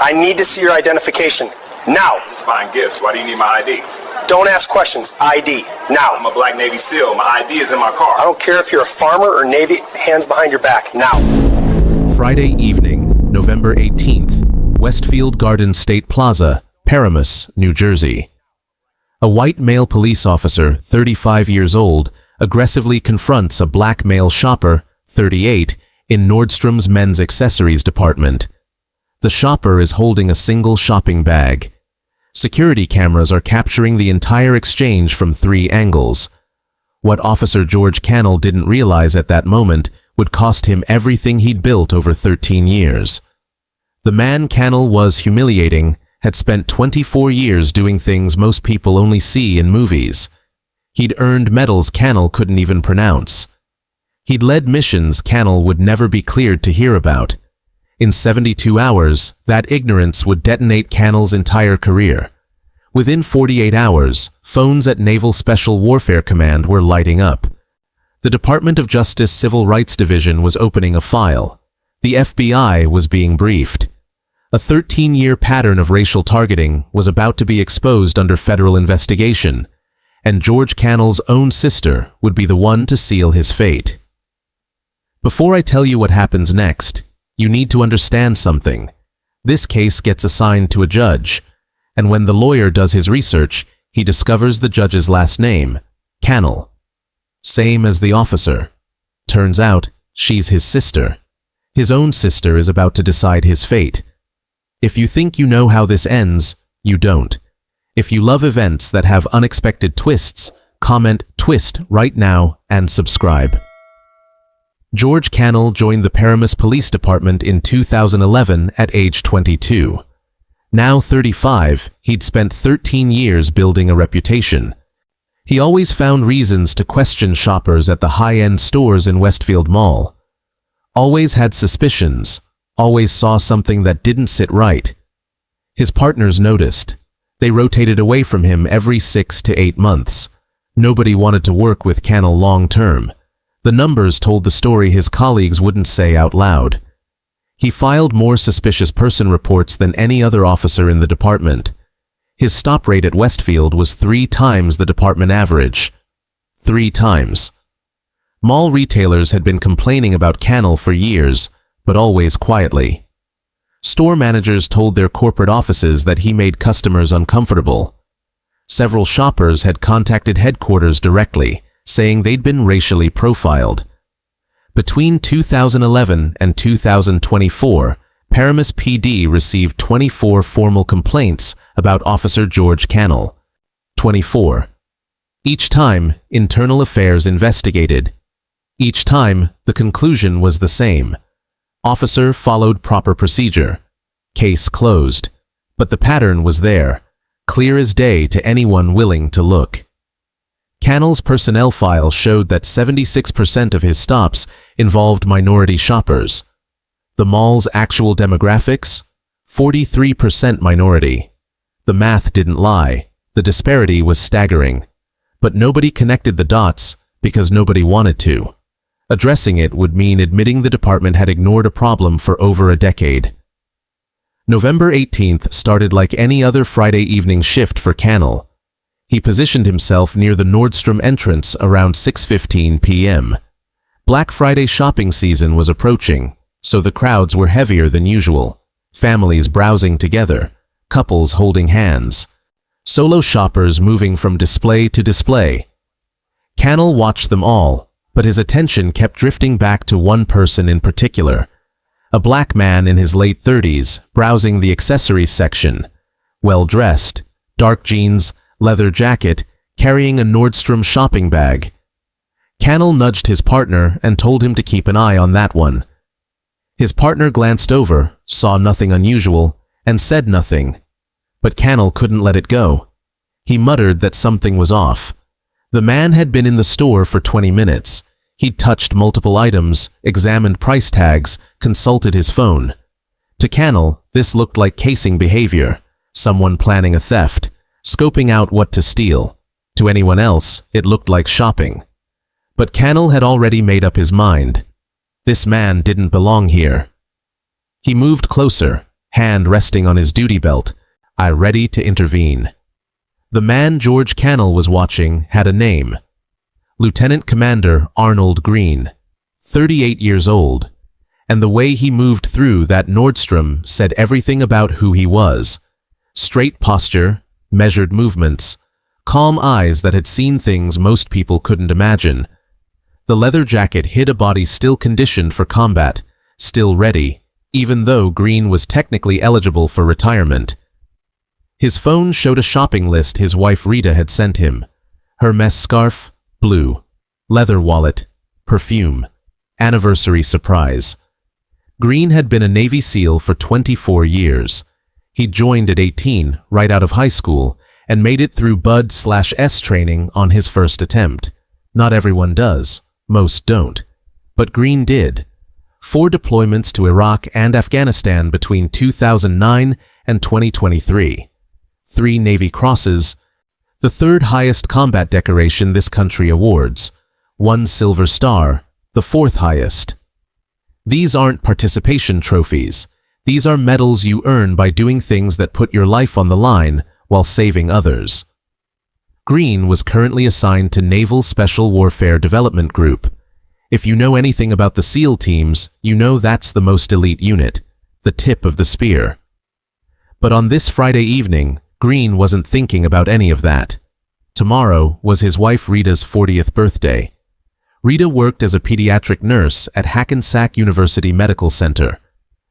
I need to see your identification. Now. Just buying gifts. Why do you need my ID? Don't ask questions. ID. Now. I'm a black Navy SEAL. My ID is in my car. I don't care if you're a farmer or Navy. Hands behind your back. Now. Friday evening, November 18th, Westfield Garden State Plaza, Paramus, New Jersey. A white male police officer, 35 years old, aggressively confronts a black male shopper, 38, in Nordstrom's men's accessories department. The shopper is holding a single shopping bag. Security cameras are capturing the entire exchange from 3 angles. What Officer George Cannell didn't realize at that moment would cost him everything he'd built over 13 years. The man Cannell was humiliating had spent 24 years doing things most people only see in movies. He'd earned medals Cannell couldn't even pronounce. He'd led missions Cannell would never be cleared to hear about. In 72 hours, that ignorance would detonate Cannell's entire career. Within 48 hours, phones at Naval Special Warfare Command were lighting up. The Department of Justice Civil Rights Division was opening a file. The FBI was being briefed. A 13-year pattern of racial targeting was about to be exposed under federal investigation, and George Cannell's own sister would be the one to seal his fate. Before I tell you what happens next, you need to understand something. This case gets assigned to a judge, and when the lawyer does his research, he discovers the judge's last name, Cannell. Same as the officer. Turns out, she's his sister. His own sister is about to decide his fate. If you think you know how this ends, you don't. If you love events that have unexpected twists, comment "twist" right now and subscribe. George Cannell joined the Paramus Police Department in 2011 at age 22. Now 35, he'd spent 13 years building a reputation. He always found reasons to question shoppers at the high-end stores in Westfield Mall. Always had suspicions, always saw something that didn't sit right. His partners noticed. They rotated away from him every 6 to 8 months. Nobody wanted to work with Cannell long-term. The numbers told the story his colleagues wouldn't say out loud. He filed more suspicious person reports than any other officer in the department. His stop rate at Westfield was 3 times the department average. 3 times. Mall retailers had been complaining about Cannell for years, but always quietly. Store managers told their corporate offices that he made customers uncomfortable. Several shoppers had contacted headquarters directly, saying they'd been racially profiled. Between 2011 and 2024, Paramus PD received 24 formal complaints about Officer George Cannell. 24. Each time, Internal Affairs investigated. Each time, the conclusion was the same. Officer followed proper procedure. Case closed. But the pattern was there, clear as day to anyone willing to look. Cannell's personnel file showed that 76% of his stops involved minority shoppers. The mall's actual demographics? 43% minority. The math didn't lie. The disparity was staggering. But nobody connected the dots because nobody wanted to. Addressing it would mean admitting the department had ignored a problem for over a decade. November 18th started like any other Friday evening shift for Cannell. He positioned himself near the Nordstrom entrance around 6:15 p.m. Black Friday shopping season was approaching, so the crowds were heavier than usual. Families browsing together, couples holding hands, solo shoppers moving from display to display. Cannell watched them all, but his attention kept drifting back to one person in particular. A black man in his late 30s, browsing the accessories section. Well-dressed, dark jeans, leather jacket, carrying a Nordstrom shopping bag. Cannell nudged his partner and told him to keep an eye on that one. His partner glanced over, saw nothing unusual, and said nothing. But Cannell couldn't let it go. He muttered that something was off. The man had been in the store for 20 minutes. He'd touched multiple items, examined price tags, consulted his phone. To Cannell, this looked like casing behavior, someone planning a theft, scoping out what to steal. To anyone else, it looked like shopping. But Cannell had already made up his mind. This man didn't belong here. He moved closer, hand resting on his duty belt, I ready to intervene. The man George Cannell was watching had a name. Lieutenant Commander Arnold Green, 38 years old, and the way he moved through that Nordstrom said everything about who he was. Straight posture, measured movements, calm eyes that had seen things most people couldn't imagine. The leather jacket hid a body still conditioned for combat, still ready, even though Green was technically eligible for retirement. His phone showed a shopping list his wife Rita had sent him. Hermes scarf, blue. Leather wallet, perfume. Anniversary surprise. Green had been a Navy SEAL for 24 years. He joined at 18, right out of high school, and made it through BUD/S training on his first attempt. Not everyone does. Most don't. But Green did. 4 deployments to Iraq and Afghanistan between 2009 and 2023. 3 Navy Crosses, the 3rd highest combat decoration this country awards. 1 Silver Star, the 4th highest. These aren't participation trophies. These are medals you earn by doing things that put your life on the line while saving others. Green was currently assigned to Naval Special Warfare Development Group. If you know anything about the SEAL teams, you know that's the most elite unit, the tip of the spear. But on this Friday evening, Green wasn't thinking about any of that. Tomorrow was his wife Rita's 40th birthday. Rita worked as a pediatric nurse at Hackensack University Medical Center.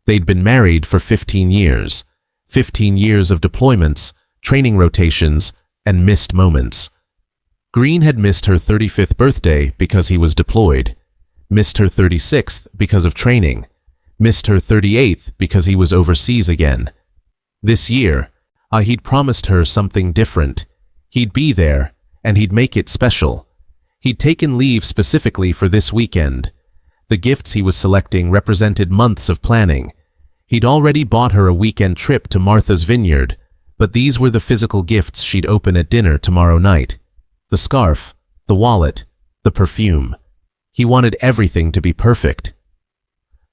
They'd been married for 15 years. 15 years of deployments, training rotations, and missed moments. Green had missed her 35th birthday because he was deployed. Missed her 36th because of training. Missed her 38th because he was overseas again. This year, he'd promised her something different. He'd be there, and he'd make it special. He'd taken leave specifically for this weekend. The gifts he was selecting represented months of planning. He'd already bought her a weekend trip to Martha's Vineyard, but these were the physical gifts she'd open at dinner tomorrow night. The scarf, the wallet, the perfume. He wanted everything to be perfect.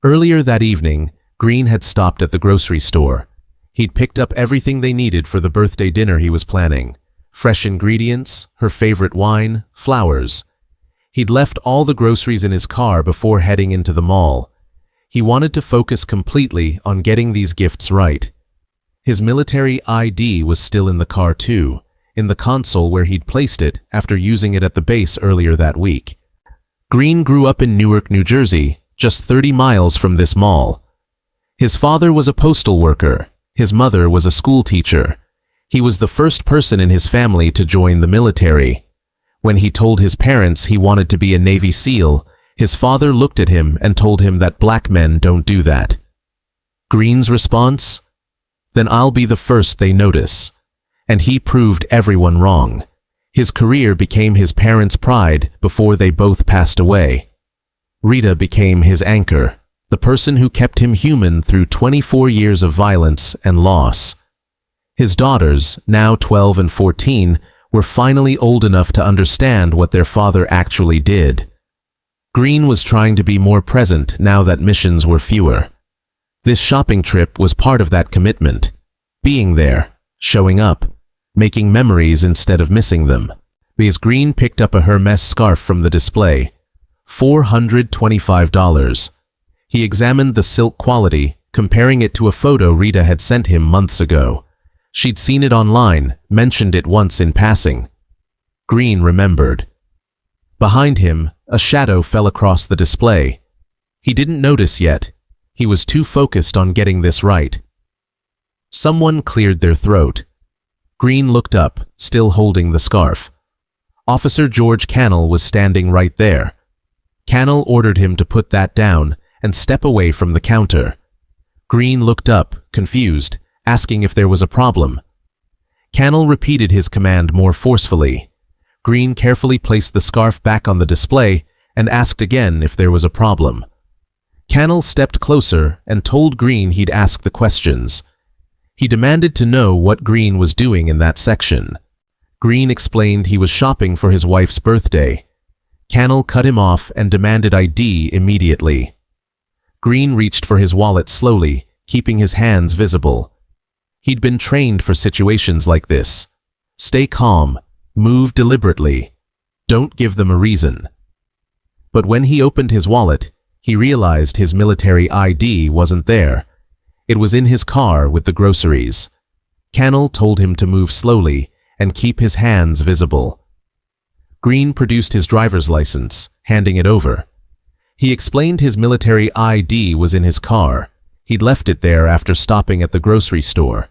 Earlier that evening, Green had stopped at the grocery store. He'd picked up everything they needed for the birthday dinner he was planning. Fresh ingredients, her favorite wine, flowers. He'd left all the groceries in his car before heading into the mall. He wanted to focus completely on getting these gifts right. His military ID was still in the car too, in the console where he'd placed it after using it at the base earlier that week. Green grew up in Newark, New Jersey, just 30 miles from this mall. His father was a postal worker. His mother was a school teacher. He was the first person in his family to join the military. When he told his parents he wanted to be a Navy SEAL, his father looked at him and told him that black men don't do that. Green's response? Then I'll be the first they notice. And he proved everyone wrong. His career became his parents' pride before they both passed away. Rita became his anchor, the person who kept him human through 24 years of violence and loss. His daughters, now 12 and 14, were finally old enough to understand what their father actually did. Green was trying to be more present now that missions were fewer. This shopping trip was part of that commitment. Being there, showing up, making memories instead of missing them. Because Green picked up a Hermes scarf from the display. $425. He examined the silk quality, comparing it to a photo Rita had sent him months ago. She'd seen it online, mentioned it once in passing. Green remembered. Behind him, a shadow fell across the display. He didn't notice yet. He was too focused on getting this right. Someone cleared their throat. Green looked up, still holding the scarf. Officer George Cannell was standing right there. Cannell ordered him to put that down and step away from the counter. Green looked up, confused, asking if there was a problem. Cannell repeated his command more forcefully. Green carefully placed the scarf back on the display and asked again if there was a problem. Cannell stepped closer and told Green he'd ask the questions. He demanded to know what Green was doing in that section. Green explained he was shopping for his wife's birthday. Cannell cut him off and demanded ID immediately. Green reached for his wallet slowly, keeping his hands visible. He'd been trained for situations like this. Stay calm, move deliberately, don't give them a reason. But when he opened his wallet, he realized his military ID wasn't there. It was in his car with the groceries. Cannell told him to move slowly and keep his hands visible. Green produced his driver's license, handing it over. He explained his military ID was in his car. He'd left it there after stopping at the grocery store.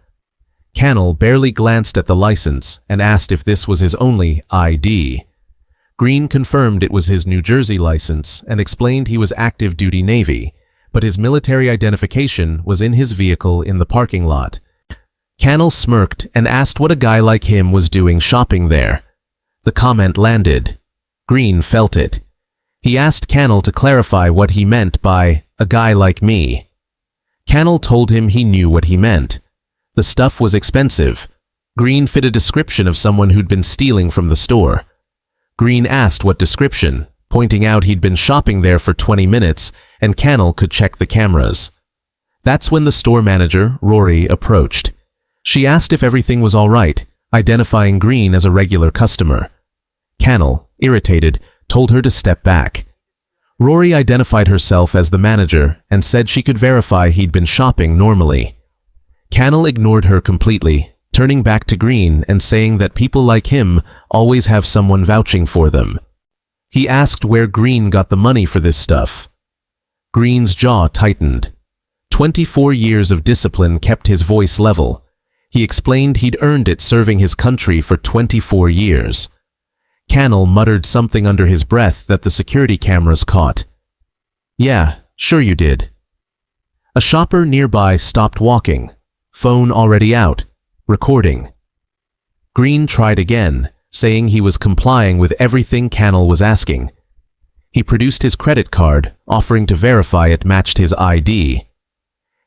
Cannell barely glanced at the license and asked if this was his only ID. Green confirmed it was his New Jersey license and explained he was active duty Navy, but his military identification was in his vehicle in the parking lot. Cannell smirked and asked what a guy like him was doing shopping there. The comment landed. Green felt it. He asked Cannell to clarify what he meant by a guy like me. Cannell told him he knew what he meant. The stuff was expensive. Green fit a description of someone who'd been stealing from the store. Green asked what description, pointing out he'd been shopping there for 20 minutes and Cannell could check the cameras. That's when the store manager, Rory, approached. She asked if everything was all right, identifying Green as a regular customer. Cannell, irritated, told her to step back. Rory identified herself as the manager and said she could verify he'd been shopping normally. Cannell ignored her completely, turning back to Green and saying that people like him always have someone vouching for them. He asked where Green got the money for this stuff. Green's jaw tightened. 24 years of discipline kept his voice level. He explained he'd earned it serving his country for 24 years. Cannell muttered something under his breath that the security cameras caught. Yeah, sure you did. A shopper nearby stopped walking, phone already out, recording. Green tried again, saying he was complying with everything Cannell was asking. He produced his credit card, offering to verify it matched his ID.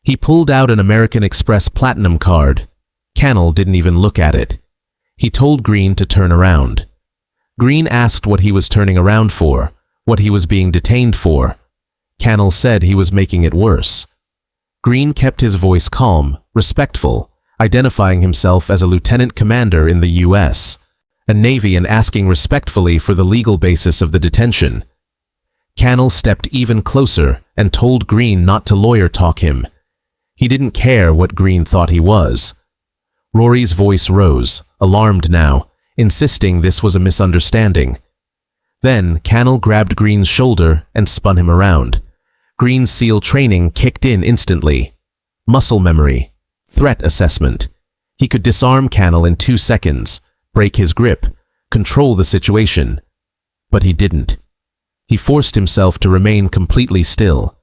He pulled out an American Express Platinum card. Cannell didn't even look at it. He told Green to turn around. Green asked what he was turning around for, what he was being detained for. Cannell said he was making it worse. Green kept his voice calm, respectful, identifying himself as a lieutenant commander in the U.S., a Navy, and asking respectfully for the legal basis of the detention. Cannell stepped even closer and told Green not to lawyer talk him. He didn't care what Green thought he was. Rory's voice rose, alarmed now, insisting this was a misunderstanding. Then Cannell grabbed Green's shoulder and spun him around. Green's SEAL training kicked in instantly. Muscle memory, threat assessment. He could disarm Cannell in 2 seconds, break his grip, control the situation. But he didn't. He forced himself to remain completely still.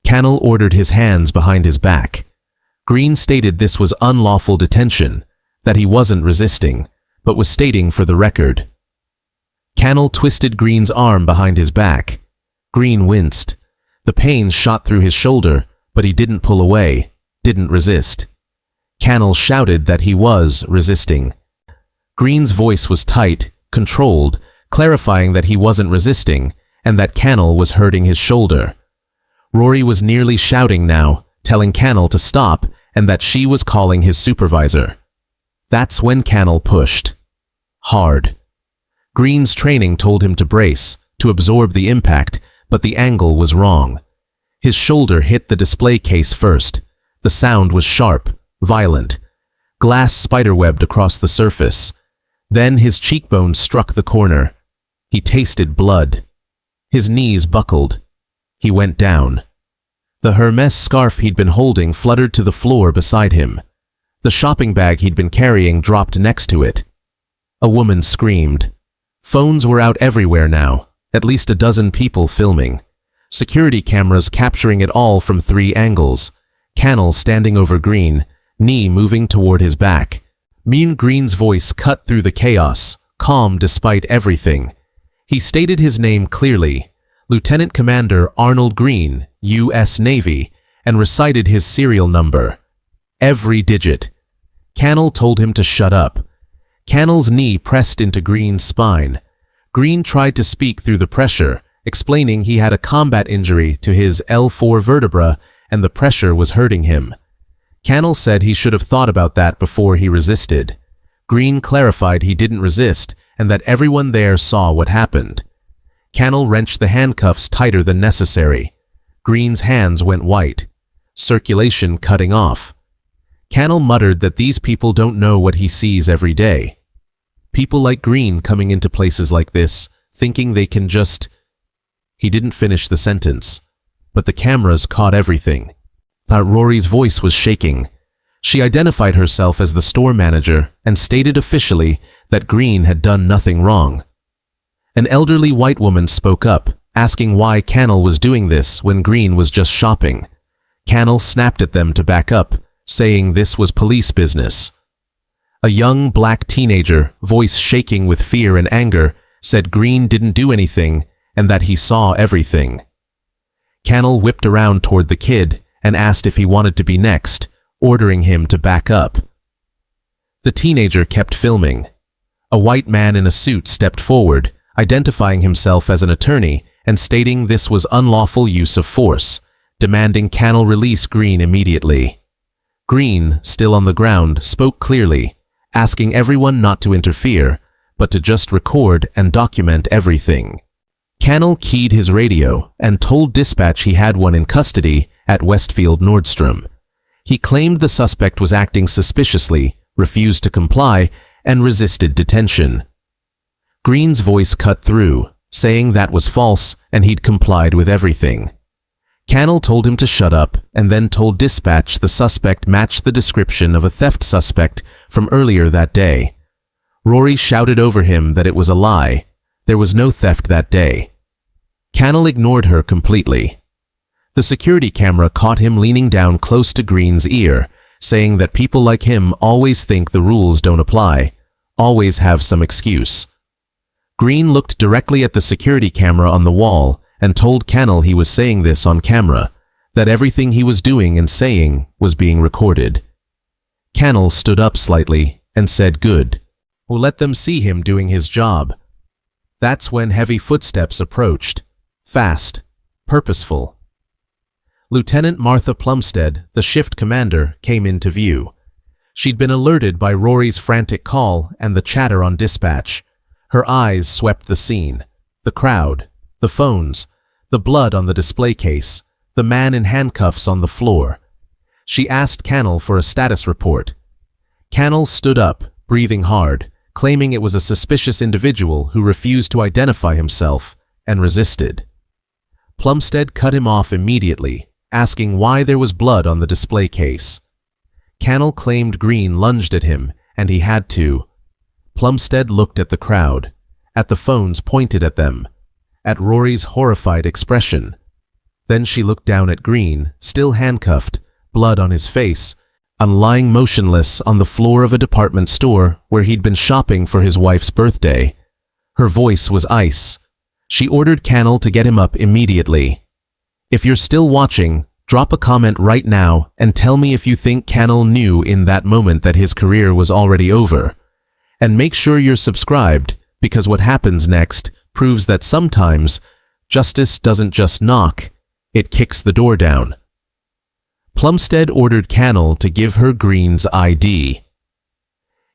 Cannell ordered his hands behind his back. Green stated this was unlawful detention, that he wasn't resisting, but was stating for the record. Cannell twisted Green's arm behind his back. Green winced. The pain shot through his shoulder, but he didn't pull away, didn't resist. Cannell shouted that he was resisting. Green's voice was tight, controlled, clarifying that he wasn't resisting, and that Cannell was hurting his shoulder. Rory was nearly shouting now, telling Cannell to stop and that she was calling his supervisor. That's when Cannell pushed. Hard. Green's training told him to brace, to absorb the impact, but the angle was wrong. His shoulder hit the display case first. The sound was sharp, violent. Glass spiderwebbed across the surface. Then his cheekbone struck the corner. He tasted blood. His knees buckled. He went down. The Hermes scarf he'd been holding fluttered to the floor beside him. The shopping bag he'd been carrying dropped next to it. A woman screamed. Phones were out everywhere now, at least a dozen people filming. Security cameras capturing it all from 3 angles. Cannell standing over Green, knee moving toward his back. Mean Green's voice cut through the chaos, calm despite everything. He stated his name clearly, Lieutenant Commander Arnold Green, U.S. Navy, and recited his serial number. Every digit. Cannell told him to shut up. Cannell's knee pressed into Green's spine. Green tried to speak through the pressure, explaining he had a combat injury to his L4 vertebra and the pressure was hurting him. Cannell said he should have thought about that before he resisted. Green clarified he didn't resist and that everyone there saw what happened. Cannell wrenched the handcuffs tighter than necessary. Green's hands went white, circulation cutting off. Cannell muttered that these people don't know what he sees every day. People like Green coming into places like this, thinking they can just... He didn't finish the sentence, but the cameras caught everything. Rory's voice was shaking. She identified herself as the store manager and stated officially that Green had done nothing wrong. An elderly white woman spoke up, asking why Cannell was doing this when Green was just shopping. Cannell snapped at them to back up, saying this was police business. A young black teenager, voice shaking with fear and anger, said Green didn't do anything and that he saw everything. Cannell whipped around toward the kid and asked if he wanted to be next, ordering him to back up. The teenager kept filming. A white man in a suit stepped forward, identifying himself as an attorney and stating this was unlawful use of force, demanding Cannell release Green immediately. Green, still on the ground, spoke clearly, asking everyone not to interfere, but to just record and document everything. Cannell keyed his radio and told dispatch he had one in custody at Westfield Nordstrom. He claimed the suspect was acting suspiciously, refused to comply, and resisted detention. Green's voice cut through, saying that was false and he'd complied with everything. Cannell told him to shut up and then told dispatch the suspect matched the description of a theft suspect from earlier that day. Rory shouted over him that it was a lie. There was no theft that day. Cannell ignored her completely. The security camera caught him leaning down close to Green's ear, saying that people like him always think the rules don't apply, always have some excuse. Green looked directly at the security camera on the wall and told Cannell he was saying this on camera, that everything he was doing and saying was being recorded. Cannell stood up slightly and said good. We'll let them see him doing his job. That's when heavy footsteps approached. Fast, purposeful. Lieutenant Martha Plumstead, the shift commander, came into view. She'd been alerted by Rory's frantic call and the chatter on dispatch. Her eyes swept the scene, the crowd, the phones, the blood on the display case, the man in handcuffs on the floor. She asked Cannell for a status report. Cannell stood up, breathing hard, claiming it was a suspicious individual who refused to identify himself and resisted. Plumstead cut him off immediately, asking why there was blood on the display case. Cannell claimed Green lunged at him, and he had to. Plumstead looked at the crowd, at the phones pointed at them, at Rory's horrified expression. Then she looked down at Green, still handcuffed, blood on his face, and lying motionless on the floor of a department store where he'd been shopping for his wife's birthday. Her voice was ice. She ordered Cannell to get him up immediately. If you're still watching, drop a comment right now and tell me if you think Cannell knew in that moment that his career was already over. And make sure you're subscribed, because what happens next proves that sometimes justice doesn't just knock, it kicks the door down. Plumstead ordered Cannell to give her Green's ID.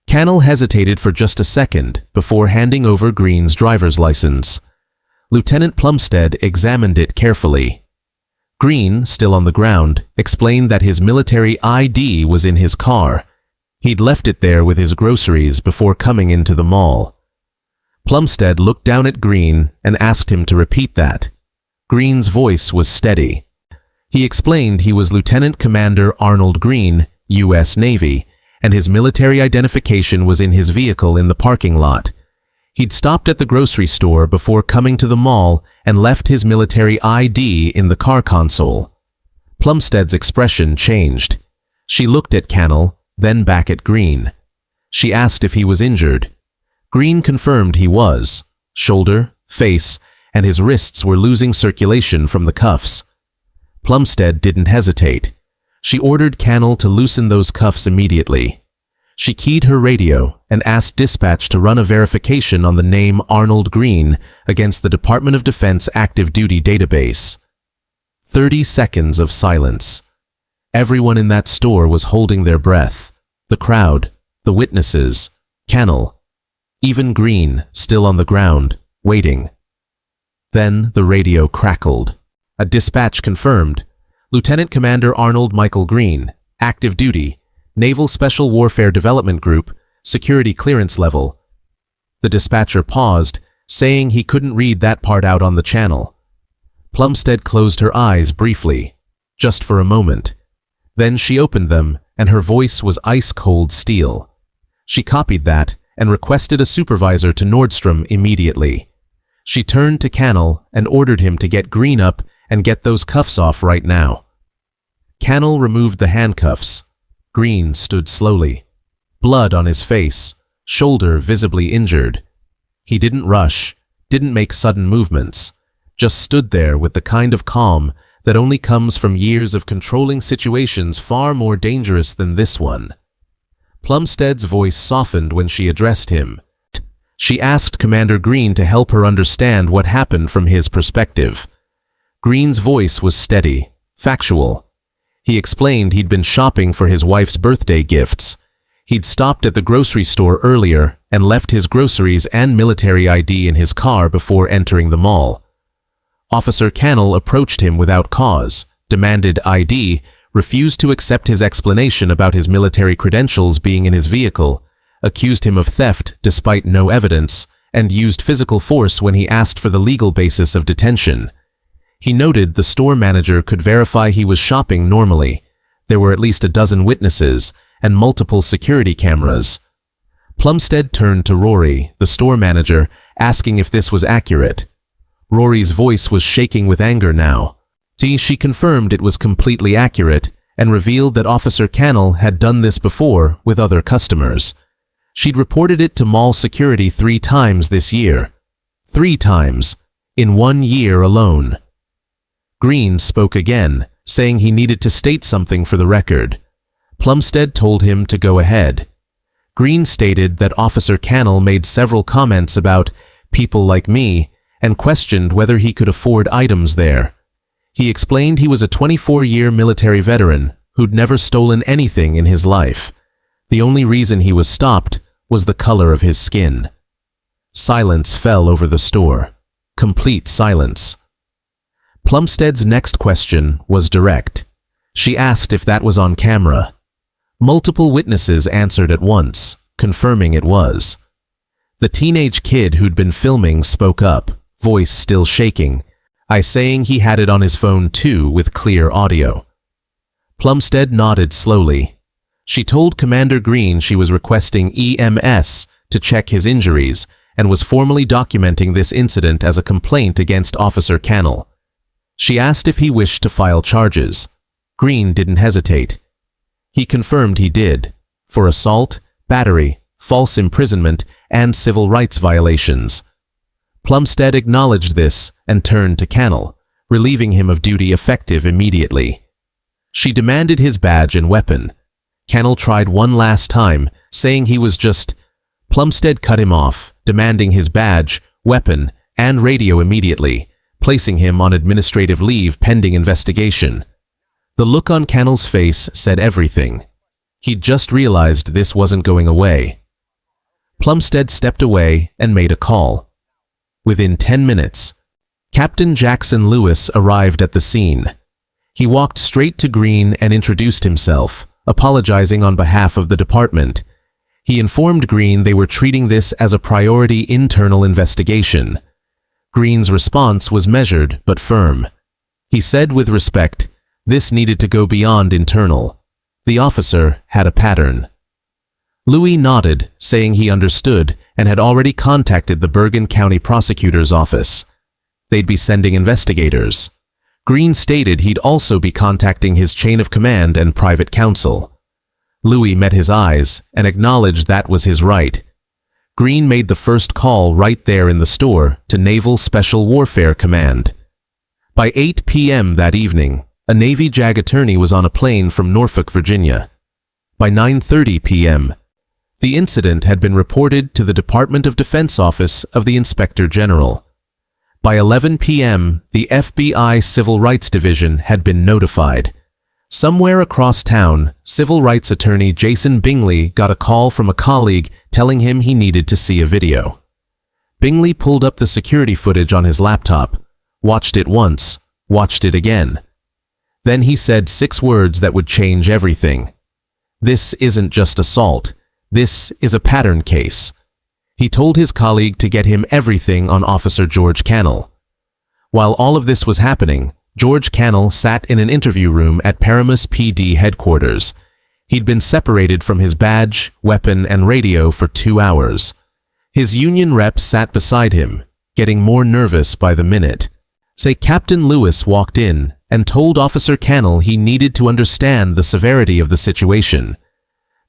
Cannell hesitated for just a second before handing over Green's driver's license. Lieutenant Plumstead examined it carefully. Green, still on the ground, explained that his military ID was in his car. He'd left it there with his groceries before coming into the mall. Plumstead looked down at Green and asked him to repeat that. Green's voice was steady. He explained he was Lieutenant Commander Arnold Green, U.S. Navy, and his military identification was in his vehicle in the parking lot. He'd stopped at the grocery store before coming to the mall and left his military ID in the car console. Plumstead's expression changed. She looked at Cannell, then back at Green. She asked if he was injured. Green confirmed he was. Shoulder, face, and his wrists were losing circulation from the cuffs. Plumstead didn't hesitate. She ordered Cannell to loosen those cuffs immediately. She keyed her radio and asked dispatch to run a verification on the name Arnold Green against the Department of Defense active duty database. 30 seconds of silence. Everyone in that store was holding their breath. The crowd, the witnesses, Cannell, even Green, still on the ground, waiting. Then the radio crackled. A dispatch confirmed. Lieutenant Commander Arnold Michael Green, active duty, Naval Special Warfare Development Group, security clearance level. The dispatcher paused, saying he couldn't read that part out on the channel. Plumstead closed her eyes briefly, just for a moment. Then she opened them, and her voice was ice-cold steel. She copied that and requested a supervisor to Nordstrom immediately. She turned to Cannell and ordered him to get Green up and get those cuffs off right now. Cannell removed the handcuffs. Green stood slowly, blood on his face, shoulder visibly injured. He didn't rush, didn't make sudden movements, just stood there with the kind of calm that only comes from years of controlling situations far more dangerous than this one. Plumstead's voice softened when she addressed him. She asked Commander Green to help her understand what happened from his perspective. Green's voice was steady, factual. He explained he'd been shopping for his wife's birthday gifts. He'd stopped at the grocery store earlier and left his groceries and military ID in his car before entering the mall. Officer Cannell approached him without cause, demanded ID, refused to accept his explanation about his military credentials being in his vehicle, accused him of theft despite no evidence, and used physical force when he asked for the legal basis of detention. He noted the store manager could verify he was shopping normally. There were at least a dozen witnesses and multiple security cameras. Plumstead turned to Rory, the store manager, asking if this was accurate. Rory's voice was shaking with anger now. She confirmed it was completely accurate and revealed that Officer Cannell had done this before with other customers. She'd reported it to mall security 3 times this year. 3 times, in 1 year alone. Green spoke again, saying he needed to state something for the record. Plumstead told him to go ahead. Green stated that Officer Cannell made several comments about people like me and questioned whether he could afford items there. He explained he was a 24-year military veteran who'd never stolen anything in his life. The only reason he was stopped was the color of his skin. Silence fell over the store. Complete silence. Plumstead's next question was direct. She asked if that was on camera. Multiple witnesses answered at once, confirming it was. The teenage kid who'd been filming spoke up, voice still shaking, saying he had it on his phone too with clear audio. Plumstead nodded slowly. She told Commander Green she was requesting EMS to check his injuries and was formally documenting this incident as a complaint against Officer Cannell. She asked if he wished to file charges. Green didn't hesitate. He confirmed he did, for assault, battery, false imprisonment, and civil rights violations. Plumstead acknowledged this and turned to Cannell, relieving him of duty effective immediately. She demanded his badge and weapon. Cannell tried one last time, saying he was just... Plumstead cut him off, demanding his badge, weapon, and radio immediately, placing him on administrative leave pending investigation. The look on Cannell's face said everything. He'd just realized this wasn't going away. Plumstead stepped away and made a call. Within 10 minutes, Captain Jackson Lewis arrived at the scene. He walked straight to Green and introduced himself, apologizing on behalf of the department. He informed Green they were treating this as a priority internal investigation. Green's response was measured but firm. He said with respect, this needed to go beyond internal. The officer had a pattern. Louis nodded, saying he understood and had already contacted the Bergen County Prosecutor's Office. They'd be sending investigators. Green stated he'd also be contacting his chain of command and private counsel. Louis met his eyes and acknowledged that was his right. Green made the first call right there in the store to Naval Special Warfare Command. By 8 p.m. that evening, a Navy JAG attorney was on a plane from Norfolk, Virginia. By 9:30 p.m., the incident had been reported to the Department of Defense Office of the Inspector General. By 11 p.m., the FBI Civil Rights Division had been notified. Somewhere across town, civil rights attorney Jason Bingley got a call from a colleague telling him he needed to see a video. Bingley pulled up the security footage on his laptop, watched it once, watched it again. Then he said 6 words that would change everything. "This isn't just assault. This is a pattern case." He told his colleague to get him everything on Officer George Cannell. While all of this was happening, George Cannell sat in an interview room at Paramus PD headquarters. He'd been separated from his badge, weapon, and radio for 2 hours. His union rep sat beside him, getting more nervous by the minute. Say Captain Lewis walked in and told Officer Cannell he needed to understand the severity of the situation.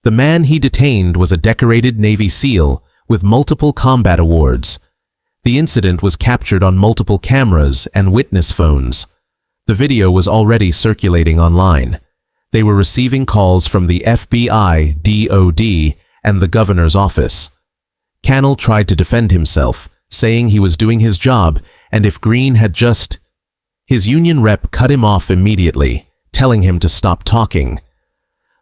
The man he detained was a decorated Navy SEAL with multiple combat awards. The incident was captured on multiple cameras and witness phones. The video was already circulating online. They were receiving calls from the FBI, DOD, and the governor's office. Cannell tried to defend himself, saying he was doing his job, and if Green had just... His union rep cut him off immediately, telling him to stop talking.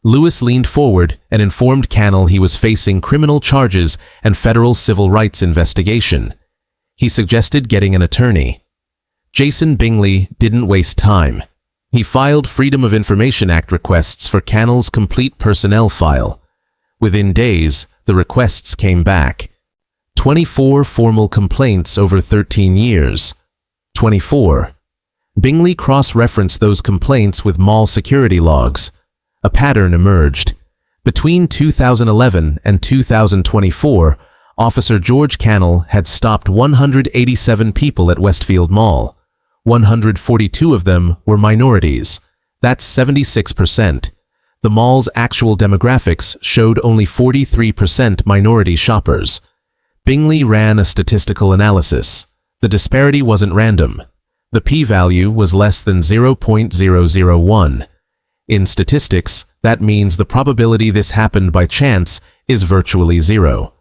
Lewis leaned forward and informed Cannell he was facing criminal charges and federal civil rights investigation. He suggested getting an attorney. Jason Bingley didn't waste time. He filed Freedom of Information Act requests for Cannell's complete personnel file. Within days, the requests came back. 24 formal complaints over 13 years. 24. Bingley cross-referenced those complaints with mall security logs. A pattern emerged. Between 2011 and 2024, Officer George Cannell had stopped 187 people at Westfield Mall. 142 of them were minorities. That's 76%. The mall's actual demographics showed only 43% minority shoppers. Bingley ran a statistical analysis. The disparity wasn't random. The p-value was less than 0.001. In statistics, that means the probability this happened by chance is virtually 0.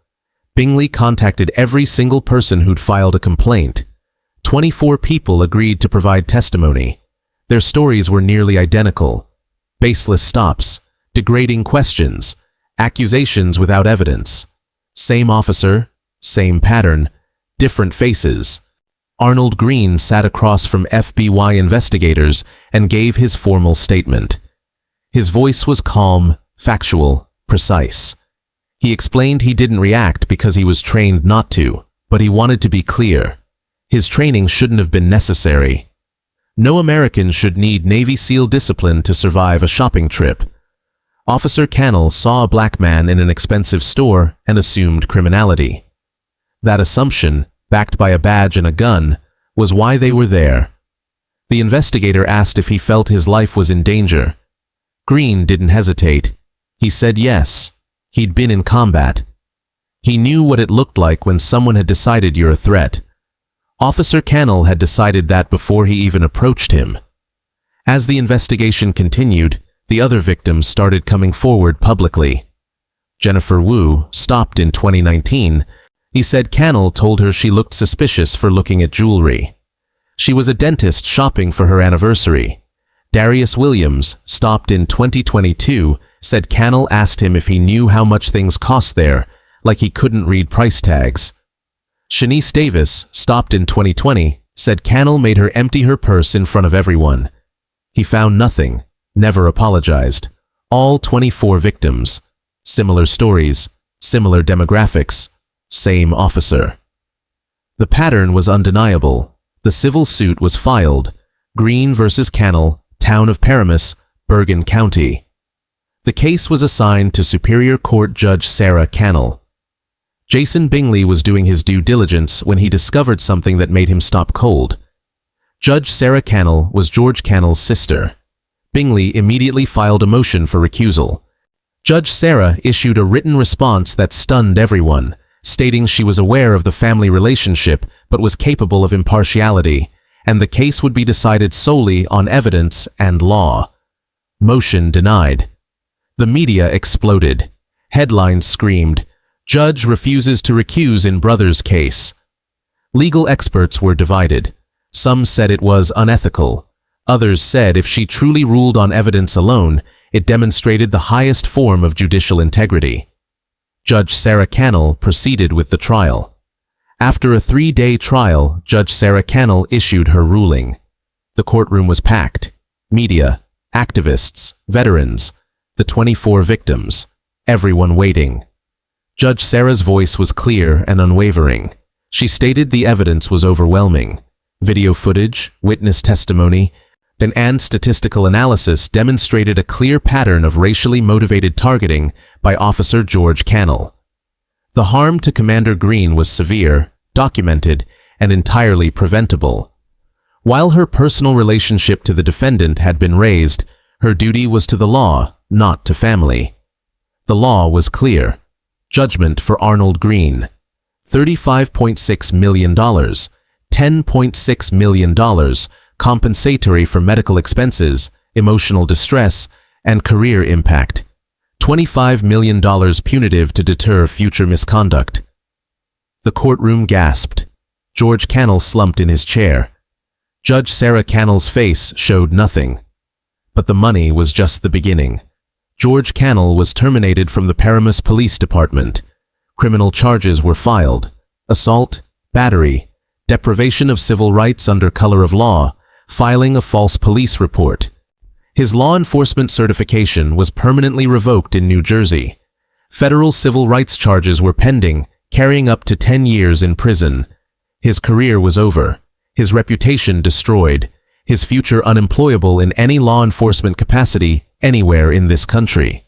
Bingley contacted every single person who'd filed a complaint. 24 people agreed to provide testimony. Their stories were nearly identical. Baseless stops, degrading questions, accusations without evidence. Same officer, same pattern, different faces. Arnold Green sat across from FBI investigators and gave his formal statement. His voice was calm, factual, precise. He explained he didn't react because he was trained not to, but he wanted to be clear. His training shouldn't have been necessary. No American should need Navy SEAL discipline to survive a shopping trip. Officer Cannell saw a black man in an expensive store and assumed criminality. That assumption, backed by a badge and a gun, was why they were there. The investigator asked if he felt his life was in danger. Green didn't hesitate. He said yes. He'd been in combat. He knew what it looked like when someone had decided you're a threat. Officer Cannell had decided that before he even approached him. As the investigation continued, the other victims started coming forward publicly. Jennifer Wu stopped in 2019. He said Cannell told her she looked suspicious for looking at jewelry. She was a dentist shopping for her anniversary. Darius Williams stopped in 2022, said Cannell asked him if he knew how much things cost there, like he couldn't read price tags. Shanice Davis stopped in 2020, said Cannell made her empty her purse in front of everyone. He found nothing, never apologized. All 24 victims. Similar stories, similar demographics, same officer. The pattern was undeniable. The civil suit was filed. Green versus Cannell, Town of Paramus, Bergen County. The case was assigned to Superior Court Judge Sarah Cannell. Jason Bingley was doing his due diligence when he discovered something that made him stop cold. Judge Sarah Cannell was George Cannell's sister. Bingley immediately filed a motion for recusal. Judge Sarah issued a written response that stunned everyone, stating she was aware of the family relationship but was capable of impartiality, and the case would be decided solely on evidence and law. Motion denied. The media exploded. Headlines screamed, "Judge refuses to recuse in brother's case." Legal experts were divided. Some said it was unethical. Others said if she truly ruled on evidence alone, it demonstrated the highest form of judicial integrity. Judge Sarah Cannell proceeded with the trial. After a 3-day trial, Judge Sarah Cannell issued her ruling. The courtroom was packed. Media, activists, veterans, the 24 victims, everyone waiting. Judge Sarah's voice was clear and unwavering. She stated the evidence was overwhelming. Video footage, witness testimony, and statistical analysis demonstrated a clear pattern of racially motivated targeting by Officer George Cannell. The harm to Commander Green was severe, documented, and entirely preventable. While her personal relationship to the defendant had been raised, her duty was to the law, not to family. The law was clear. Judgment for Arnold Green: $35.6 million, $10.6 million, compensatory for medical expenses, emotional distress, and career impact. $25 million punitive to deter future misconduct. The courtroom gasped. George Cannell slumped in his chair. Judge Sarah Cannell's face showed nothing. But the money was just the beginning. George Cannell was terminated from the Paramus Police Department. Criminal charges were filed: assault, battery, deprivation of civil rights under color of law, filing a false police report. His law enforcement certification was permanently revoked in New Jersey. Federal civil rights charges were pending, carrying up to 10 years in prison. His career was over, his reputation destroyed, his future unemployable in any law enforcement capacity anywhere in this country.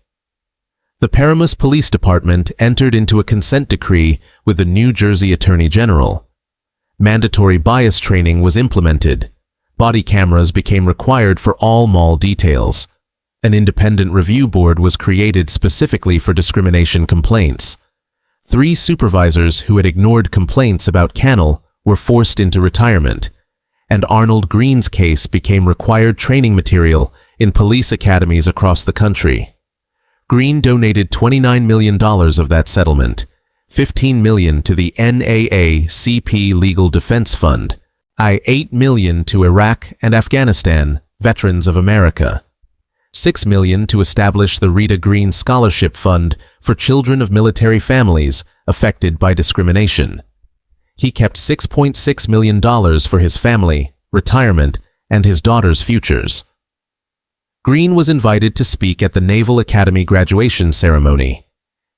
The Paramus Police Department entered into a consent decree with the New Jersey Attorney General. Mandatory bias training was implemented. Body cameras became required for all mall details. An independent review board was created specifically for discrimination complaints. 3 supervisors who had ignored complaints about Cannell were forced into retirement, and Arnold Green's case became required training material in police academies across the country. Green donated $29 million of that settlement, $15 million to the NAACP Legal Defense Fund, $8 million to Iraq and Afghanistan, Veterans of America, $6 million to establish the Rita Green Scholarship Fund for children of military families affected by discrimination. He kept $6.6 million for his family, retirement, and his daughter's futures. Green was invited to speak at the Naval Academy graduation ceremony.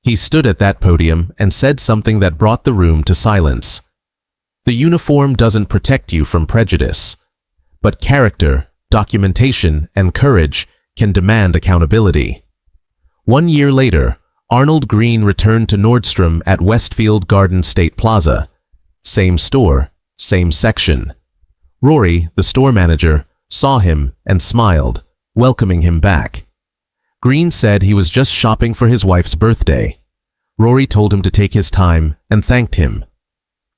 He stood at that podium and said something that brought the room to silence. The uniform doesn't protect you from prejudice, but character, documentation, and courage can demand accountability. 1 year later, Arnold Green returned to Nordstrom at Westfield Garden State Plaza. Same store, same section. Rory, the store manager, saw him and smiled, welcoming him back. Green said he was just shopping for his wife's birthday. Rory told him to take his time and thanked him.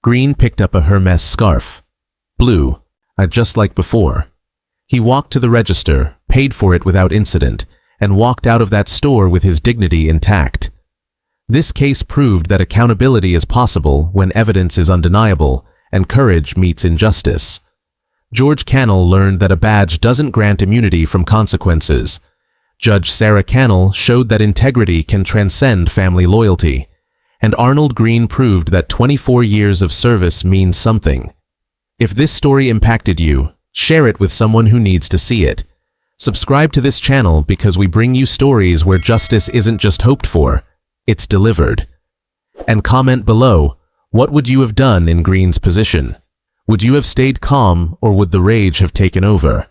Green picked up a Hermes scarf. Blue, just like before. He walked to the register, paid for it without incident, and walked out of that store with his dignity intact. This case proved that accountability is possible when evidence is undeniable and courage meets injustice. George Cannell learned that a badge doesn't grant immunity from consequences. Judge Sarah Cannell showed that integrity can transcend family loyalty, and Arnold Green proved that 24 years of service means something. If this story impacted you, share it with someone who needs to see it. Subscribe to this channel because we bring you stories where justice isn't just hoped for, it's delivered. And comment below, what would you have done in Green's position? Would you have stayed calm or would the rage have taken over?